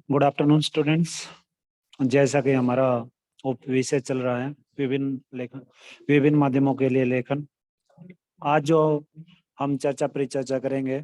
Good afternoon students. जैसा कि हमारा विषय चल रहा है विभिन्न माध्यमों के लिए लेखन। आज जो हम चर्चा परिचर्चा करेंगे,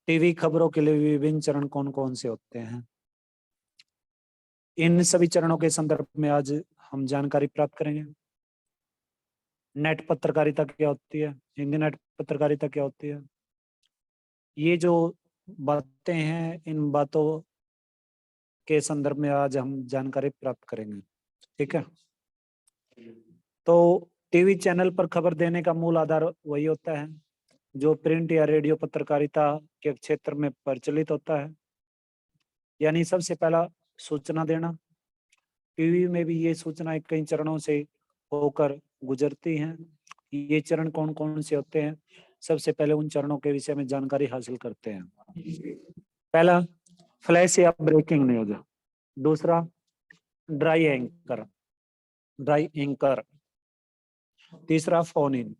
टीवी खबरों के लिए विभिन्न चरण कौन कौन से होते हैं। इन सभी चरणों के संदर्भ में आज हम जानकारी प्राप्त करेंगे। नेट पत्रकारिता क्या होती है, हिंदी नेट पत्रकारिता क्या होती है, ये जो बातें हैं इन बातों के संदर्भ में आज हम जानकारी प्राप्त करेंगे। ठीक है। तो टीवी चैनल पर खबर देने का मूल आधार वही होता है जो प्रिंट या रेडियो पत्रकारिता के क्षेत्र में प्रचलित होता है, यानी सबसे पहला सूचना देना। टीवी में भी ये सूचनाएं कई चरणों से होकर गुजरती हैं। ये चरण कौन कौन से होते हैं, सबसे पहले उन चरणों के विषय में जानकारी हासिल करते हैं। पहला, फ्लैश या ब्रेकिंग न्यूज। दूसरा, ड्राई एंकर। तीसरा, फोन इन।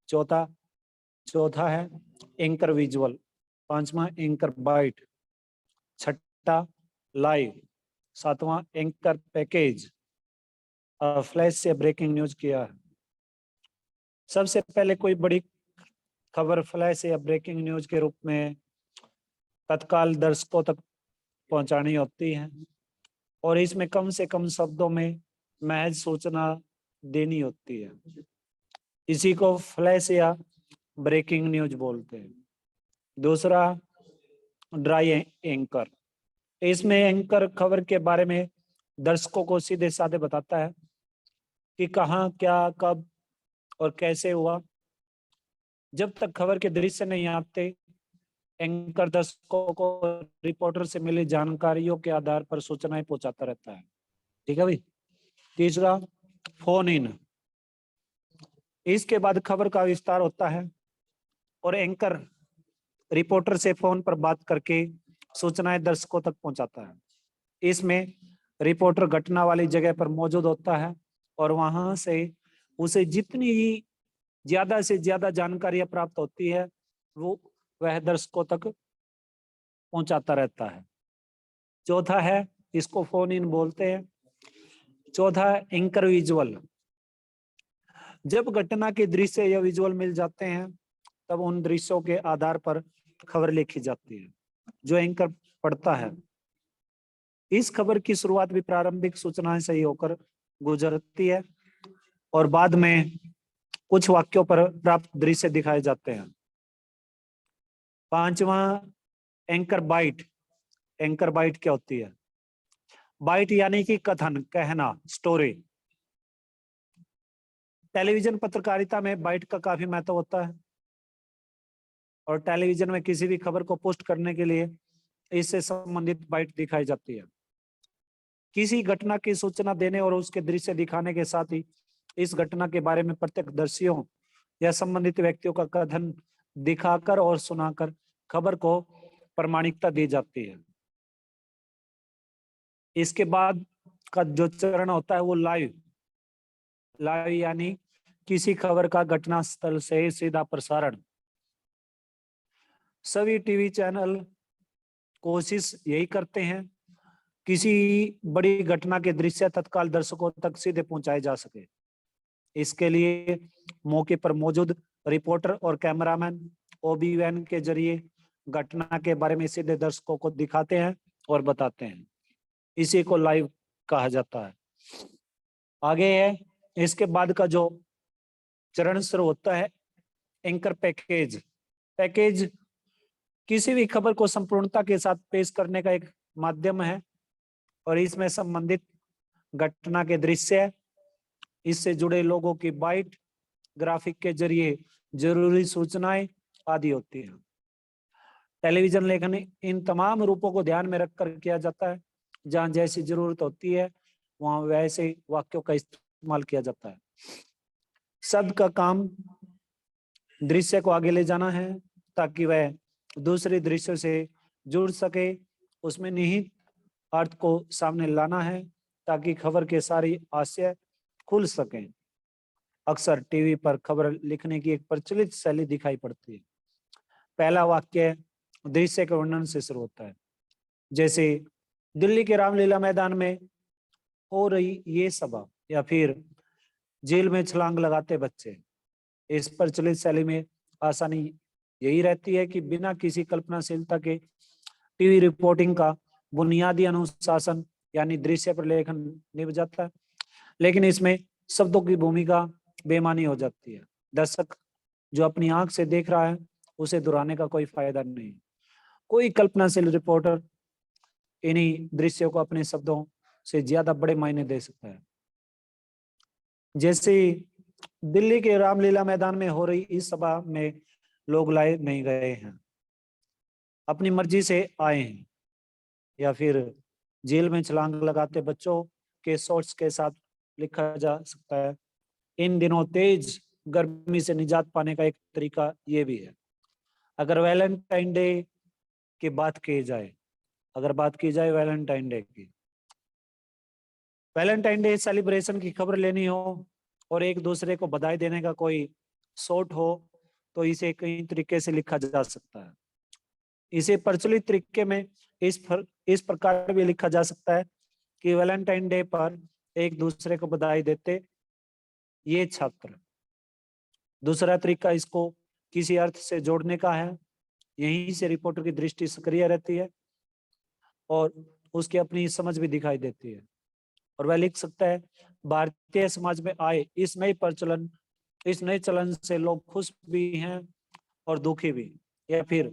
चौथा है एंकर विजुअल। पांचवा, एंकर बाइट। छठा, लाइव। सातवां, एंकर पैकेज। फ्लैश से ब्रेकिंग न्यूज किया है। सबसे पहले कोई बड़ी खबर फ्लैश या ब्रेकिंग न्यूज के रूप में तत्काल दर्शकों तक पहुंचानी होती है और इसमें कम से कम शब्दों में महज सूचना देनी होती है। इसी को फ्लैश या ब्रेकिंग न्यूज बोलते हैं। दूसरा, ड्राई एंकर। इसमें एंकर खबर के बारे में दर्शकों को सीधे साधे बताता है कि कहाँ, क्या, कब और कैसे हुआ। जब तक खबर के दृश्य नहीं आते, एंकर दर्शकों को रिपोर्टर से मिली जानकारियों के आधार पर सूचनाएं पहुंचाता रहता है। ठीक है भाई। तीसरा, फोन इन। इसके बाद खबर का विस्तार होता है और एंकर रिपोर्टर से फोन पर बात करके सूचनाएं दर्शकों तक पहुंचाता है। इसमें रिपोर्टर घटना वाली जगह पर मौजूद होता है और वहां से उसे जितनी ही ज्यादा से ज्यादा जानकारियां प्राप्त होती है वो वह दर्शकों तक पहुंचाता रहता है। चौथा है, इसको फोन इन बोलते हैं। चौथा, एंकर विजुअल। जब घटना के दृश्य या विजुअल मिल जाते हैं तब उन दृश्यों के आधार पर खबर लिखी जाती है जो एंकर पढ़ता है। इस खबर की शुरुआत भी प्रारंभिक सूचनाएं से ही होकर गुजरती है और बाद में कुछ वाक्यों पर प्राप्त दृश्य दिखाए जाते हैं। पांचवा, एंकर बाइट। एंकर बाइट क्या होती है? बाइट यानी कि कथन, कहना, स्टोरी। टेलीविजन पत्रकारिता में बाइट का काफी महत्व होता है और टेलीविजन में किसी भी खबर को पोस्ट करने के लिए इससे संबंधित बाइट दिखाई जाती है। किसी घटना की सूचना देने और उसके दृश्य दिखाने के साथ ही इस घटना के बारे में प्रत्यक्षदर्शियों या संबंधित व्यक्तियों का कथन दिखाकर और सुनाकर खबर को प्रामाणिकता दी जाती है। इसके बाद का जो चरण होता है वो लाइव यानी किसी खबर का घटना स्थल से सीधा प्रसारण। सभी टीवी चैनल कोशिश यही करते हैं किसी बड़ी घटना के दृश्य तत्काल दर्शकों तक सीधे पहुंचाए जा सके। इसके लिए मौके पर मौजूद रिपोर्टर और कैमरामैन ओबी वैन के जरिए घटना के बारे में सीधे दर्शकों को दिखाते हैं और बताते हैं। इसी को लाइव कहा जाता है। आगे है, इसके बाद का जो चरण शुरू होता है, एंकर पैकेज किसी भी खबर को संपूर्णता के साथ पेश करने का एक माध्यम है और इसमें संबंधित घटना के दृश्य, इससे जुड़े लोगों की बाइट, ग्राफिक के जरिए जरूरी सूचनाएं आदि होती है। टेलीविजन लेखन इन तमाम रूपों को ध्यान में रखकर किया जाता है। जहां जैसी जरूरत होती है वहां वैसे वाक्यों का इस्तेमाल किया जाता है। शब्द का काम दृश्य को आगे ले जाना है ताकि वह दूसरे दृश्य से जुड़ सके। उसमें निहित अर्थ को सामने लाना है ताकि खबर के सारी आशय खुल सकें। अक्सर टीवी पर खबर लिखने की एक प्रचलित शैली दिखाई पड़ती है। पहला वाक्य दृश्य के वर्णन से शुरू होता है, जैसे दिल्ली के रामलीला मैदान में हो रही ये सभा या फिर जेल में छलांग लगाते बच्चे, इस प्रचलित शैली में आसानी यही रहती है कि बिना किसी कल्पनाशीलता के टीवी रिपोर्टिंग का बुनियादी अनुशासन यानी दृश्य प्रलेखन निभ जाता है, लेकिन इसमें शब्दों की भूमिका बेमानी हो जाती है। दर्शक जो अपनी आंख से देख रहा है उसे दोहराने का कोई फायदा नहीं। कोई कल्पनाशील रिपोर्टर इन्हीं दृश्यों को अपने शब्दों से ज्यादा बड़े मायने दे सकता है। जैसे दिल्ली के रामलीला मैदान में हो रही इस सभा में लोग लाए नहीं गए हैं, अपनी मर्जी से आए हैं, या फिर जेल में छलांग लगाते बच्चों के शॉर्ट्स के साथ लिखा जा सकता है। इन दिनों तेज गर्मी से निजात पाने का एक तरीका ये भी है। अगर वैलेंटाइन डे की बात की जाए, वैलेंटाइन डे की, वैलेंटाइन डे सेलिब्रेशन की खबर लेनी हो और एक दूसरे को बधाई देने का कोई शॉर्ट हो तो इसे कई तरीके से लिखा जा सकता है। इसे प्रचलित तरीके में इस प्रकार भी लिखा जा सकता है कि वैलेंटाइन डे पर एक दूसरे को बधाई देते ये छात्र। दूसरा तरीका इसको किसी अर्थ से जोड़ने का है। यहीं से रिपोर्टर की दृष्टि सक्रिय रहती है और उसकी अपनी समझ भी दिखाई देती है, और वह लिख सकता है, भारतीय समाज में आए इस नए चलन से लोग खुश भी हैं और दुखी भी, या फिर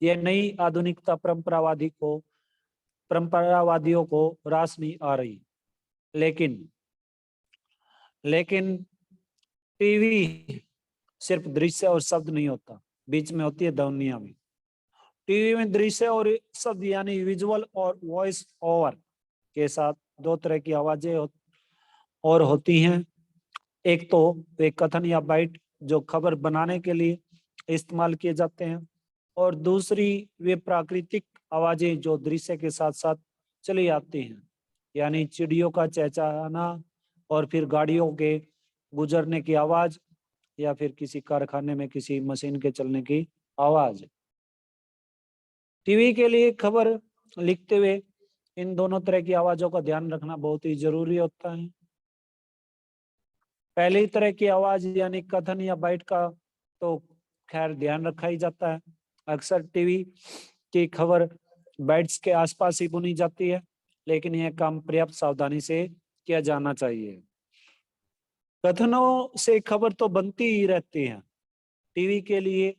यह नई आधुनिकता परंपरावादियों को रास नहीं आ रही। लेकिन टीवी सिर्फ दृश्य और शब्द नहीं होता, बीच में होती है ध्वनियां भी। टीवी में दृश्य और शब्द यानी विजुअल और वॉइस ओवर के साथ दो तरह की आवाजें और होती हैं। एक तो वे कथन या बाइट जो खबर बनाने के लिए इस्तेमाल किए जाते हैं, और दूसरी वे प्राकृतिक आवाजें जो दृश्य के साथ साथ चली आती हैं, यानी चिड़ियों का चहचहाना और फिर गाड़ियों के गुजरने की आवाज, या फिर किसी कारखाने में किसी मशीन के चलने की आवाज। टीवी के लिए खबर लिखते हुए इन दोनों तरह की आवाजों का ध्यान रखना बहुत ही जरूरी होता है। पहली तरह की आवाज यानी कथन या बाइट का तो खैर ध्यान रखा ही जाता है। अक्सर टीवी की खबर बाइट्स के आसपास ही बुनी जाती है, लेकिन यह काम पर्याप्त सावधानी से किया जाना चाहिए। कथनों से खबर तो बनती ही रहती है, टीवी के लिए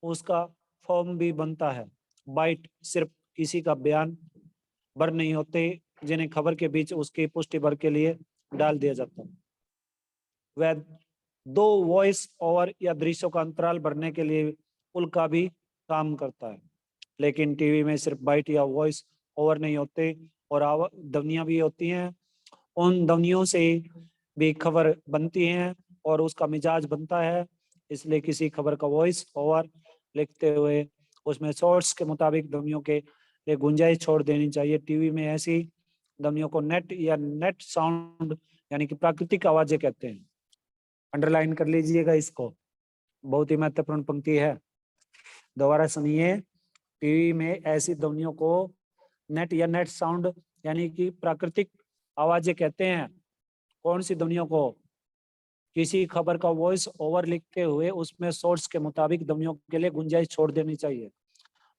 उसका फॉर्म भी बनता है। बाइट सिर्फ किसी का बयान भर नहीं होते जिन्हें खबर के बीच उसकी पुष्टि भर के लिए डाल दिया जाता है। वह दो वॉइस ओवर या दृश्यों का अंतराल भरने के लिए पुल का भी काम करता है। लेकिन टीवी में सिर्फ बाइट या वॉइस ओवर नहीं होते और ध्वनियां भी होती हैं। उन ध्वनियों से भी खबर बनती है और उसका मिजाज बनता है। इसलिए किसी खबर का वॉइस ओवर लिखते हुए उसमें सोर्स के मुताबिक ध्वनियों के लिए गुंजाइश छोड़ देनी चाहिए। टीवी में ऐसी ध्वनियों को नेट साउंड यानी कि प्राकृतिक आवाजें कहते हैं। अंडरलाइन कर लीजिएगा इसको, बहुत ही महत्वपूर्ण पंक्ति है। दोबारा सुनिए, टीवी में ऐसी ध्वनियों को नेट साउंड यानी कि प्राकृतिक आवाजें कहते हैं। कौन सी ध्वनियों को? किसी खबर का वॉइस ओवर लिखते हुए उसमें सोर्स के मुताबिक ध्वनियों के लिए गुंजाइश छोड़ देनी चाहिए।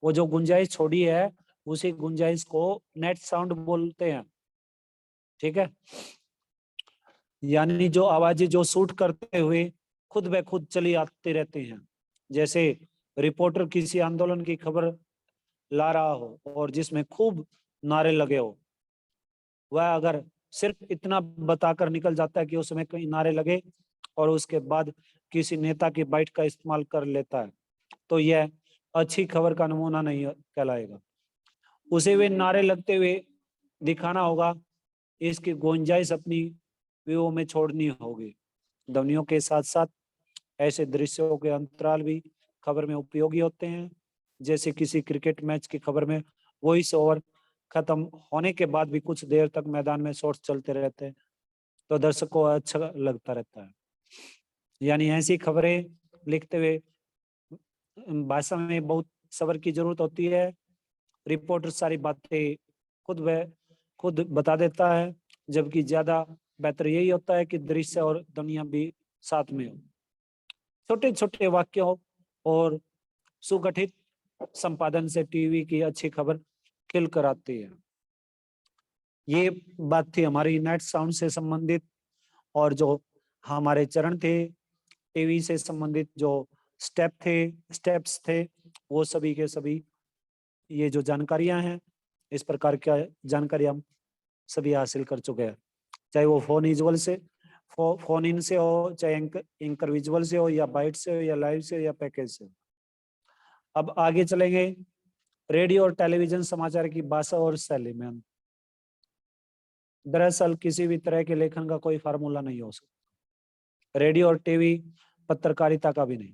वो जो गुंजाइश छोड़ी है उसी गुंजाइश को नेट साउंड बोलते हैं। ठीक है, यानी जो आवाजें जो शूट करते हुए खुद ब खुद चली आती रहती हैं। जैसे रिपोर्टर किसी आंदोलन की खबर ला रहा हो और जिसमें खूब नारे लगे हो, वह अगर सिर्फ इतना बताकर निकल जाता है कि उसमें कई नारे लगे और उसके बाद किसी नेता की बाइट का इस्तेमाल कर लेता है, तो यह अच्छी खबर का नमूना नहीं कहलाएगा। उसे वे नारे लगते हुए दिखाना होगा, इसकी गुंजाइश अपनी व्यू में छोड़नी होगी। ध्वनियों के साथ साथ ऐसे दृश्यों के अंतराल भी खबर में उपयोगी होते हैं। जैसे किसी क्रिकेट मैच की खबर में वॉइस ओवर खत्म होने के बाद भी कुछ देर तक मैदान में शॉट्स चलते रहते हैं, तो दर्शक को अच्छा लगता रहता है। यानी ऐसी खबरें लिखते हुए भाषा में बहुत सब्र की जरूरत होती है। रिपोर्टर सारी बातें खुद बता देता है, जबकि ज्यादा बेहतर यही होता है कि दृश्य और दुनिया भी साथ में हो। छोटे छोटे वाक्यों और सुगठित संपादन से टीवी की अच्छी खबर खिल कर आती है। ये बात थी हमारी नेट साउंड से संबंधित, और जो हमारे चरण थे टीवी से संबंधित, जो स्टेप्स थे, वो सभी के सभी ये जो जानकारियां हैं, इस प्रकार की जानकारी हम सभी हासिल कर चुके हैं, चाहे वो फोन इन से हो, चाहे एंकर विजुअल से हो, या बाइट से हो, या लाइव से हो, या पैकेज से हो। अब आगे चलेंगे रेडियो और टेलीविजन समाचार की भाषा और शैली में। दरअसल किसी भी तरह के लेखन का कोई फार्मूला नहीं हो सकता, रेडियो और टीवी पत्रकारिता का भी नहीं।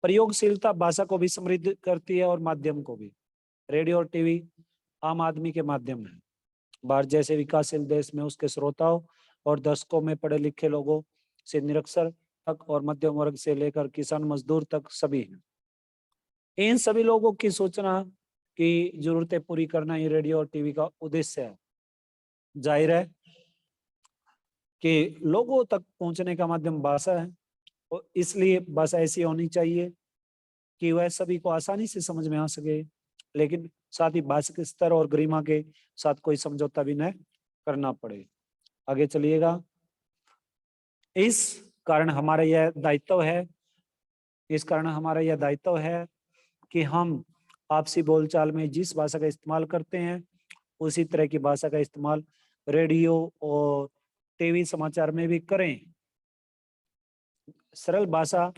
प्रयोगशीलता भाषा को भी समृद्ध करती है और माध्यम को भी। रेडियो और टीवी आम आदमी के माध्यम है। भारत जैसे विकासशील देश में उसके श्रोताओं और दर्शकों में पढ़े लिखे लोगों से निरक्षर तक और मध्यम वर्ग से लेकर किसान मजदूर तक सभी हैं। इन सभी लोगों की सूचना की जरूरतें पूरी करना ही रेडियो और टीवी का उद्देश्य है। जाहिर है कि लोगों तक पहुंचने का माध्यम भाषा है, और इसलिए भाषा ऐसी होनी चाहिए कि वह सभी को आसानी से समझ में आ सके, लेकिन साथ ही भाषिक स्तर और गरिमा के साथ कोई समझौता भी न करना पड़े। आगे चलिएगा। इस कारण हमारा यह दायित्व है कि हम आपसी बोलचाल में जिस भाषा का इस्तेमाल करते हैं, उसी तरह की भाषा का इस्तेमाल रेडियो और टीवी समाचार में भी करें। सरल भाषा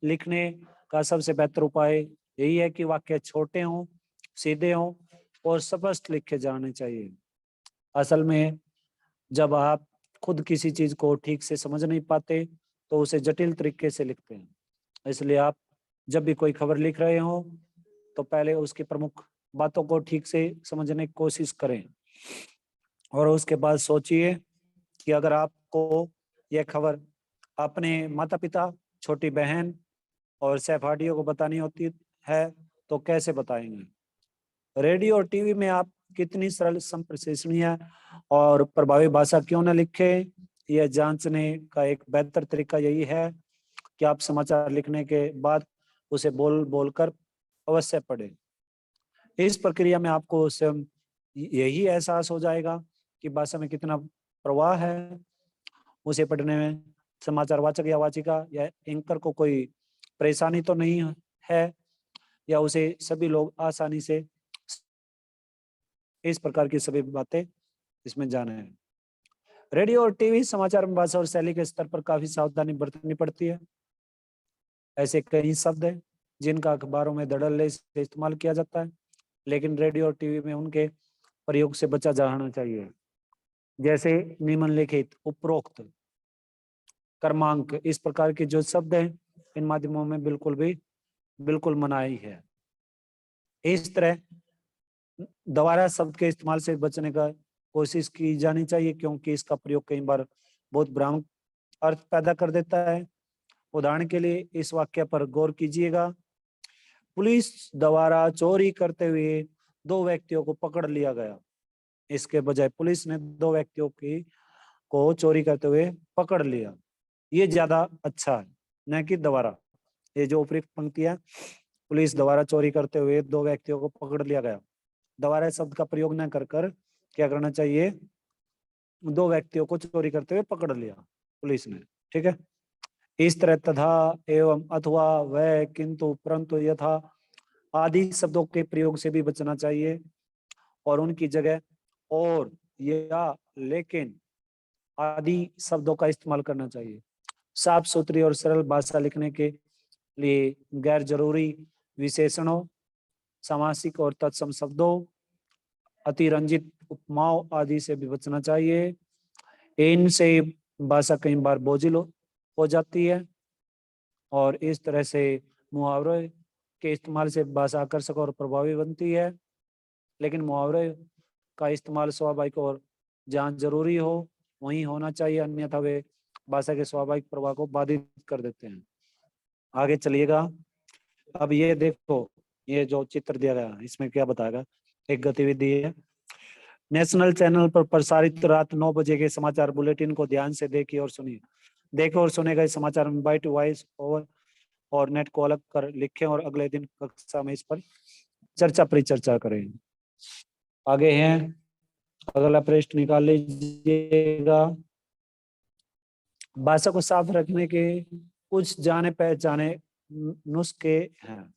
लिखने का सबसे बेहतर उपाय यही है कि वाक्य छोटे हों, सीधे हों और स्पष्ट लिखे जाने चाहिए। असल में जब आप खुद किसी चीज को ठीक से समझ नहीं पाते तो उसे जटिल तरीके से लिखते हैं। इसलिए आप जब भी कोई खबर लिख रहे हो तो पहले उसकी प्रमुख बातों को ठीक से समझने की कोशिश करें, और उसके बाद सोचिए कि अगर आपको यह खबर अपने माता पिता, छोटी बहन और सहपाठियों को बतानी होती है तो कैसे बताएंगे। रेडियो और टीवी में आप कितनी सरल, संप्रेषणीय और प्रभावी भाषा क्यों न लिखे, यह जांचने का एक बेहतर तरीका यही है कि आप समाचार लिखने के बाद उसे बोल कर अवश्य पढ़ें। इस प्रक्रिया में आपको स्वयं यही एहसास हो जाएगा कि भाषा में कितना प्रवाह है। उसे पढ़ने में समाचार वाचक या वाचिका या एंकर को कोई परेशानी तो नहीं है, या उसे सभी लोग आसानी से इस प्रकार की सभी बातें इसमें जाने हैं। रेडियो और टीवी समाचार में भाषा और शैली के स्तर पर काफी सावधानी बरतनी पड़ती है। ऐसे कई शब्द हैं जिनका अखबारों में धड़ल्ले से इस्तेमाल किया जाता है, लेकिन रेडियो और टीवी में उनके प्रयोग से बचा जाना चाहिए। जैसे निम्नलिखित, उपरोक्त, क्रमांक, इस प्रकार के जो शब्द हैं इन माध्यमों में बिल्कुल मनाही है। इस तरह दोबारा शब्द के इस्तेमाल से बचने का कोशिश की जानी चाहिए, क्योंकि इसका प्रयोग कई बार बहुत भ्रामक अर्थ पैदा कर देता है। उदाहरण के लिए इस वाक्य पर गौर कीजिएगा। पुलिस द्वारा चोरी करते हुए 2 व्यक्तियों को पकड़ लिया गया। इसके बजाय पुलिस ने 2 व्यक्तियों को चोरी करते हुए पकड़ लिया। ये ज्यादा अच्छा है, न कि द्वारा। ये जो उपयुक्त पंक्ति है, पुलिस द्वारा चोरी करते हुए 2 व्यक्तियों को पकड़ लिया गया, द्वारा शब्द का प्रयोग न कर क्या करना चाहिए, 2 व्यक्तियों को चोरी करते हुए पकड़ लिया पुलिस ने। ठीक है। इस तरह तथा, एवं, अथवा, वह, किंतु, परंतु, यथा आदि शब्दों के प्रयोग से भी बचना चाहिए, और उनकी जगह और, या, लेकिन आदि शब्दों का इस्तेमाल करना चाहिए। साफ सुथरी और सरल भाषा लिखने के लिए गैर जरूरी विशेषणों, समासिक और तत्सम शब्दों, अतिरंजित उपमाओं आदि से भी बचना चाहिए। इनसे भाषा कई बार बोझिल हो जाती है, और इस तरह से मुहावरे के इस्तेमाल से भाषा आकर्षक और प्रभावी बनती है। लेकिन मुहावरे का इस्तेमाल स्वाभाविक और जहाँ जरूरी हो वहीं होना चाहिए, अन्यथा वे भाषा के स्वाभाविक प्रवाह को बाधित कर देते हैं। आगे चलिएगा। अब ये देखो, ये जो चित्र दिया गया है इसमें क्या बताएगा, एक गतिविधि है। नेशनल चैनल पर प्रसारित रात 9 बजे के समाचार बुलेटिन को ध्यान से देखिए और सुनिए। देखे और सुने गए समाचार में बाइट, वॉइस ओवर और नेट को अलग कर लिखें और अगले दिन कक्षा में इस पर चर्चा परिचर्चा करें। आगे हैं, अगला पृष्ठ निकाल लीजिएगा। भाषा को साफ रखने के कुछ जाने पहचाने नुस्खे हैं।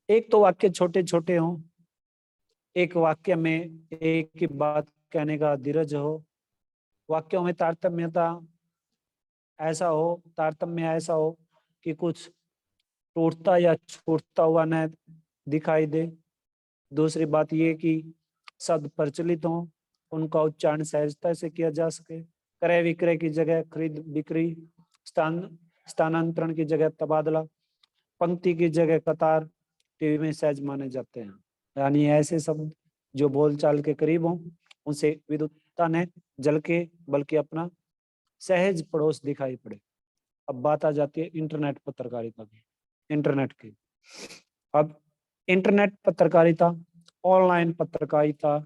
एक तो वाक्य छोटे छोटे हों, एक वाक्य में एक ही बात कहने का धीरज हो, वाक्यों में तारतम्य ऐसा हो कि कुछ टूटता या छूटता हुआ न दिखाई दे। दूसरी बात ये कि शब्द प्रचलित हो, उनका उच्चारण सहजता से किया जा सके। क्रय विक्रय की जगह खरीद बिक्री, स्थानांतरण की जगह तबादला, पंक्ति की जगह कतार टीवी में सहज माने जाते हैं। यानी ऐसे शब्द जो बोलचाल के करीब हों, उनसे विद्वता ने झलके बल्कि अपना सहज पड़ोस दिखाई पड़े। अब बात आ जाती है इंटरनेट पत्रकारिता की। इंटरनेट की अब इंटरनेट पत्रकारिता, ऑनलाइन पत्रकारिता,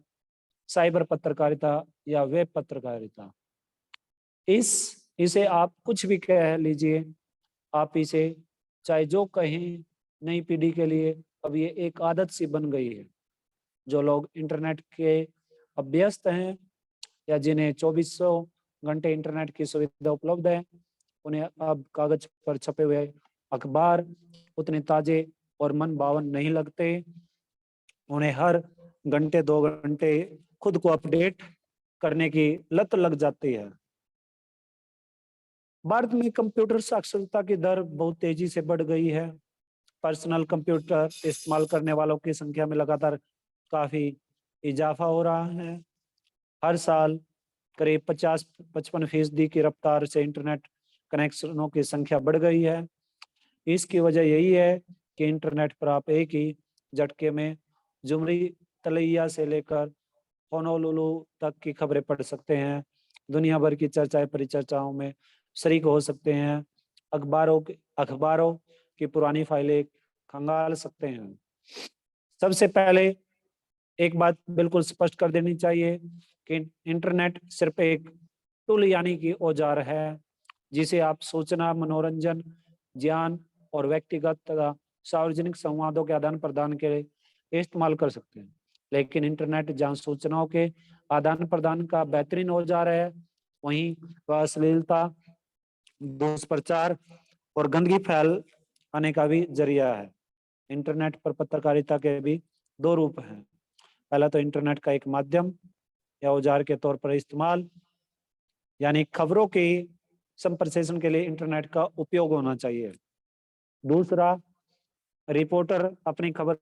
साइबर पत्रकारिता या वेब पत्रकारिता, इसे आप कुछ भी कह लीजिए, आप इसे चाहे जो कहें, नई पीढ़ी के लिए अब ये एक आदत सी बन गई है। जो लोग इंटरनेट के अभ्यस्त हैं या जिन्हें 2400 घंटे इंटरनेट की सुविधा उपलब्ध है, उन्हें अब कागज पर छपे हुए अखबार उतने ताजे और मन भावन नहीं लगते। उन्हें हर घंटे 2 घंटे खुद को अपडेट करने की लत लग जाती है। भारत में कंप्यूटर साक्षरता की दर बहुत तेजी से बढ़ गई है। पर्सनल कंप्यूटर इस्तेमाल करने वालों की संख्या में लगातार काफी इजाफा हो रहा है। हर साल करीब 50-55% की रफ्तार से इंटरनेट कनेक्शनों की संख्या बढ़ गई है। इसकी वजह यही है कि इंटरनेट पर आप एक ही झटके में जुमरी तलैया से लेकर होनोलुलु तक की खबरें पढ़ सकते हैं, दुनिया भर की चर्चाएं परिचर्चाओं में शरीक हो सकते हैं, अखबारों की पुरानी फाइलें खंगाल सकते हैं। सबसे पहले एक बात बिल्कुल स्पष्ट कर देनी चाहिए कि इंटरनेट सिर्फ एक टूल यानी कि औजार है, जिसे आप सूचना, मनोरंजन, ज्ञान और व्यक्तिगत तथा सार्वजनिक संवादों के आदान प्रदान के लिए इस्तेमाल कर सकते हैं। लेकिन इंटरनेट जहाँ सूचनाओं के आदान प्रदान का बेहतरीन औजार है, वहीं वह अश्लीलता, दुष्प्रचार और गंदगी फैलाने का भी जरिया है। इंटरनेट पर पत्रकारिता के भी दो रूप हैं। पहला तो इंटरनेट का एक माध्यम या औजार के तौर पर इस्तेमाल, यानी खबरों के संप्रेषण के लिए इंटरनेट का उपयोग होना चाहिए। दूसरा, रिपोर्टर अपनी खबर